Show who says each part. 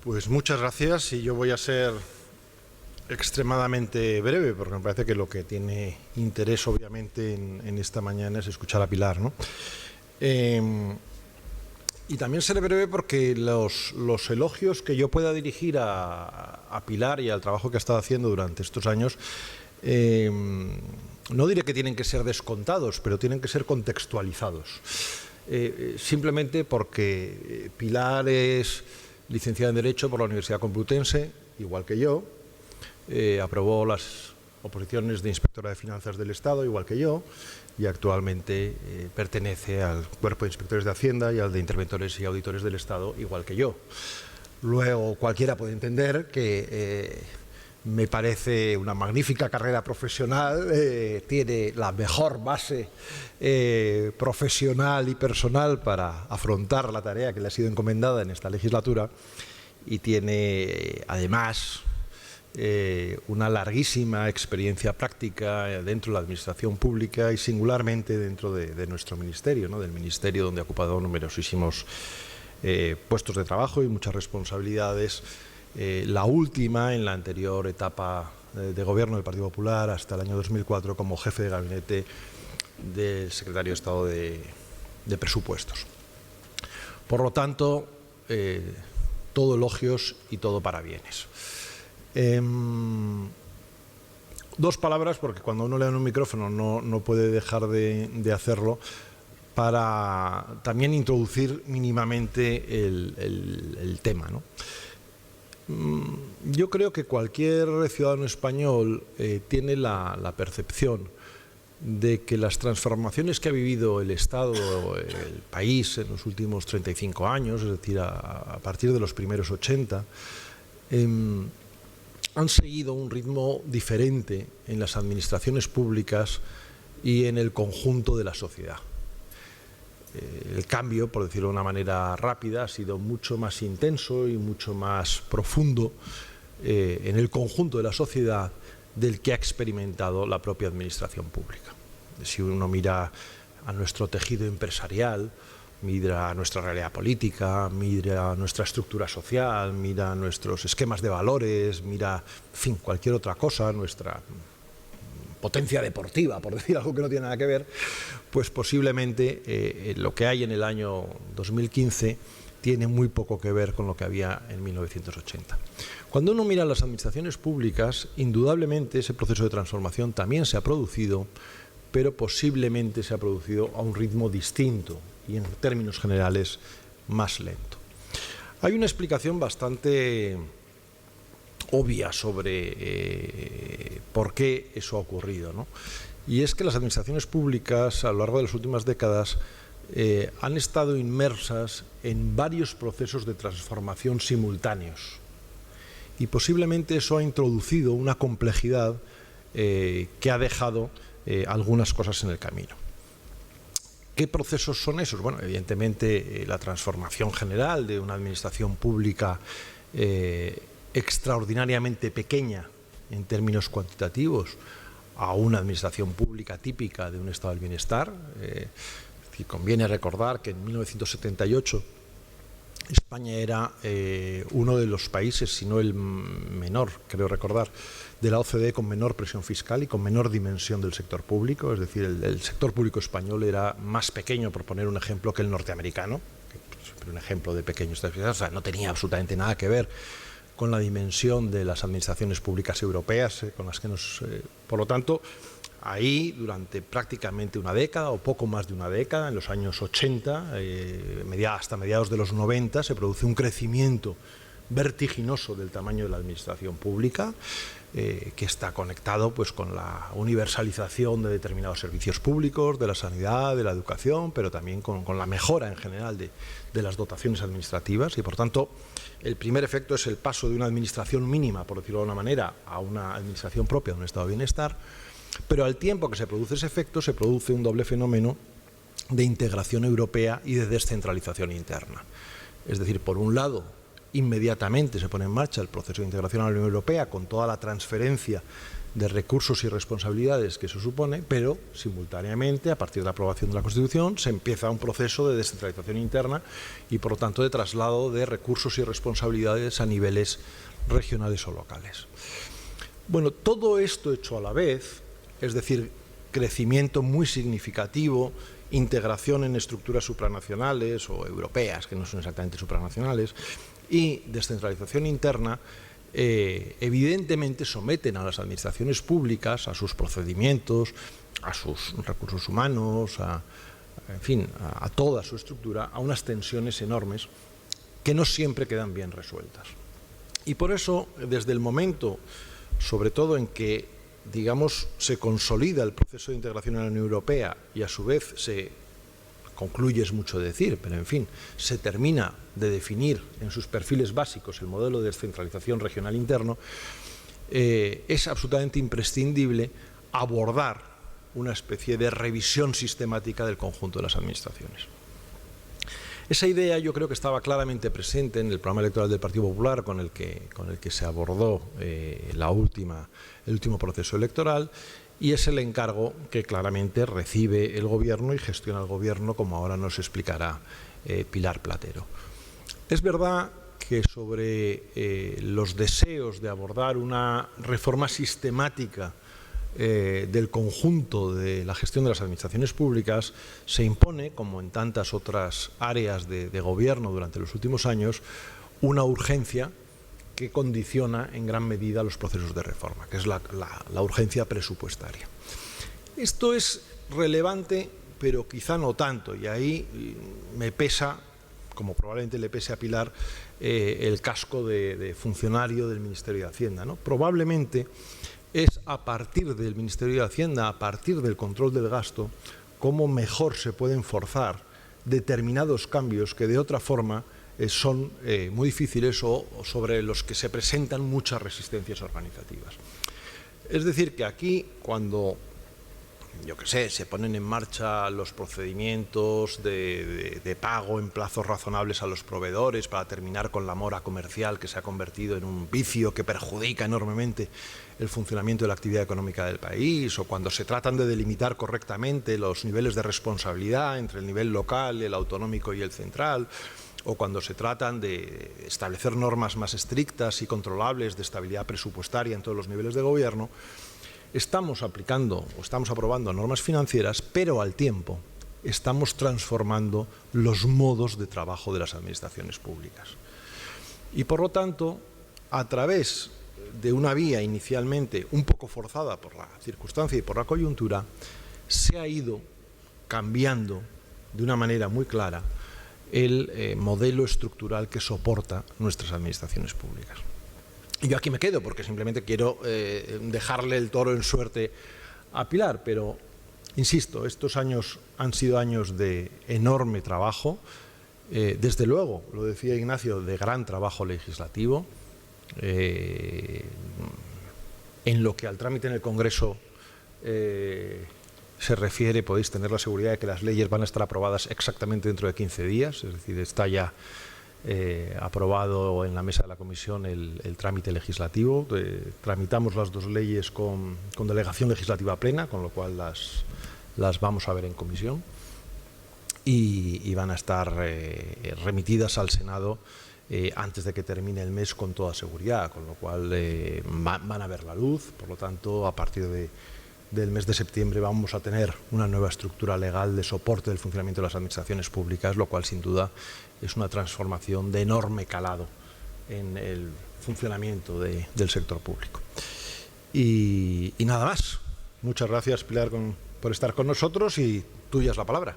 Speaker 1: Pues muchas gracias y yo voy a ser extremadamente breve porque me parece que lo que tiene interés obviamente en esta mañana es escuchar a Pilar, ¿no? Y también seré breve porque los elogios que yo pueda dirigir a Pilar y al trabajo que ha estado haciendo durante estos años no diré que tienen que ser descontados, pero tienen que ser contextualizados. Simplemente porque Pilar es licenciada en Derecho por la Universidad Complutense, igual que yo, aprobó las oposiciones de Inspectora de Finanzas del Estado, igual que yo, y actualmente pertenece al Cuerpo de Inspectores de Hacienda y al de Interventores y Auditores del Estado, igual que yo. Luego, cualquiera puede entender que me parece una magnífica carrera profesional, tiene la mejor base profesional y personal para afrontar la tarea que le ha sido encomendada en esta legislatura y tiene además una larguísima experiencia práctica dentro de la administración pública y singularmente dentro de nuestro ministerio, ¿no? Del ministerio donde ha ocupado numerosísimos puestos de trabajo y muchas responsabilidades. La última en la anterior etapa de gobierno del Partido Popular hasta el año 2004 como jefe de gabinete del secretario de Estado de Presupuestos. Por lo tanto, todo elogios y todo parabienes. Dos palabras, porque cuando uno le da un micrófono no puede dejar de hacerlo, para también introducir mínimamente el tema, ¿no? Yo creo que cualquier ciudadano español tiene la percepción de que las transformaciones que ha vivido el Estado, el país en los últimos 35 años, es decir, a partir de los primeros 80, han seguido un ritmo diferente en las administraciones públicas y en el conjunto de la sociedad. El cambio, por decirlo de una manera rápida, ha sido mucho más intenso y mucho más profundo en el conjunto de la sociedad del que ha experimentado la propia administración pública. Si uno mira a nuestro tejido empresarial, mira a nuestra realidad política, mira a nuestra estructura social, mira a nuestros esquemas de valores, mira, en fin, cualquier otra cosa, nuestra potencia deportiva, por decir algo que no tiene nada que ver, pues posiblemente lo que hay en el año 2015 tiene muy poco que ver con lo que había en 1980. Cuando uno mira las administraciones públicas, indudablemente ese proceso de transformación también se ha producido, pero posiblemente se ha producido a un ritmo distinto y en términos generales más lento. Hay una explicación bastante obvia sobre por qué eso ha ocurrido, ¿no? Y es que las administraciones públicas a lo largo de las últimas décadas han estado inmersas en varios procesos de transformación simultáneos y posiblemente eso ha introducido una complejidad que ha dejado algunas cosas en el camino. ¿Qué procesos son esos? Bueno, evidentemente la transformación general de una administración pública extraordinariamente pequeña en términos cuantitativos a una administración pública típica de un estado del bienestar. Conviene recordar que en 1978 España era uno de los países, si no el menor, creo recordar, de la OCDE con menor presión fiscal y con menor dimensión del sector público. Es decir, el sector público español era más pequeño, por poner un ejemplo, que el norteamericano, pero un ejemplo de pequeño, o sea, no tenía absolutamente nada que ver con la dimensión de las administraciones públicas europeas, con las que nos... por lo tanto, ahí durante prácticamente una década o poco más de una década, en los años 80, hasta mediados de los 90, se produce un crecimiento vertiginoso del tamaño de la administración pública, que está conectado pues, con la universalización de determinados servicios públicos, de la sanidad, de la educación, pero también con la mejora en general de las dotaciones administrativas y, por tanto, el primer efecto es el paso de una administración mínima, por decirlo de una manera, a una administración propia de un estado de bienestar, pero al tiempo que se produce ese efecto se produce un doble fenómeno de integración europea y de descentralización interna. Es decir, por un lado, inmediatamente se pone en marcha el proceso de integración a la Unión Europea con toda la transferencia de recursos y responsabilidades que eso supone, pero simultáneamente, a partir de la aprobación de la Constitución, se empieza un proceso de descentralización interna y, por lo tanto, de traslado de recursos y responsabilidades a niveles regionales o locales. Bueno, todo esto hecho a la vez, es decir, crecimiento muy significativo, integración en estructuras supranacionales o europeas, que no son exactamente supranacionales, y descentralización interna, evidentemente someten a las administraciones públicas, a sus procedimientos, a sus recursos humanos, en fin, a toda su estructura, a unas tensiones enormes que no siempre quedan bien resueltas. Y por eso, desde el momento, sobre todo en que, digamos, se consolida el proceso de integración en la Unión Europea y a su vez se concluye, es mucho decir, pero en fin, se termina de definir en sus perfiles básicos el modelo de descentralización regional interno, es absolutamente imprescindible abordar una especie de revisión sistemática del conjunto de las administraciones. Esa idea yo creo que estaba claramente presente en el programa electoral del Partido Popular con el que se abordó el último proceso electoral, y es el encargo que claramente recibe el Gobierno y gestiona el Gobierno, como ahora nos explicará Pilar Platero. Es verdad que sobre los deseos de abordar una reforma sistemática del conjunto de la gestión de las administraciones públicas se impone, como en tantas otras áreas de gobierno durante los últimos años, una urgencia que condiciona en gran medida los procesos de reforma, que es la urgencia presupuestaria. Esto es relevante, pero quizá no tanto, y ahí me pesa, como probablemente le pese a Pilar, el casco de funcionario del Ministerio de Hacienda, ¿no? Probablemente es a partir del Ministerio de Hacienda, a partir del control del gasto, cómo mejor se pueden forzar determinados cambios que de otra forma son muy difíciles o sobre los que se presentan muchas resistencias organizativas. Es decir, que aquí cuando, yo qué sé, se ponen en marcha los procedimientos de pago en plazos razonables a los proveedores para terminar con la mora comercial que se ha convertido en un vicio que perjudica enormemente el funcionamiento de la actividad económica del país, o cuando se tratan de delimitar correctamente los niveles de responsabilidad entre el nivel local, el autonómico y el central, o cuando se tratan de establecer normas más estrictas y controlables de estabilidad presupuestaria en todos los niveles de gobierno, estamos aplicando o estamos aprobando normas financieras, pero al tiempo estamos transformando los modos de trabajo de las administraciones públicas. Y por lo tanto, a través de una vía inicialmente un poco forzada por la circunstancia y por la coyuntura, se ha ido cambiando de una manera muy clara el modelo estructural que soporta nuestras administraciones públicas. Y yo aquí me quedo porque simplemente quiero dejarle el toro en suerte a Pilar, pero insisto, estos años han sido años de enorme trabajo, desde luego, lo decía Ignacio, de gran trabajo legislativo. En lo que al trámite en el Congreso se refiere, podéis tener la seguridad de que las leyes van a estar aprobadas exactamente dentro de 15 días, es decir, está ya aprobado en la mesa de la Comisión el trámite legislativo. Tramitamos las dos leyes con delegación legislativa plena, con lo cual las vamos a ver en comisión y van a estar remitidas al Senado antes de que termine el mes con toda seguridad, con lo cual van a ver la luz. Por lo tanto, a partir del mes de septiembre vamos a tener una nueva estructura legal de soporte del funcionamiento de las administraciones públicas, lo cual sin duda es una transformación de enorme calado en el funcionamiento del sector público. Y nada más. Muchas gracias, Pilar, por estar con nosotros, y tuya es la palabra.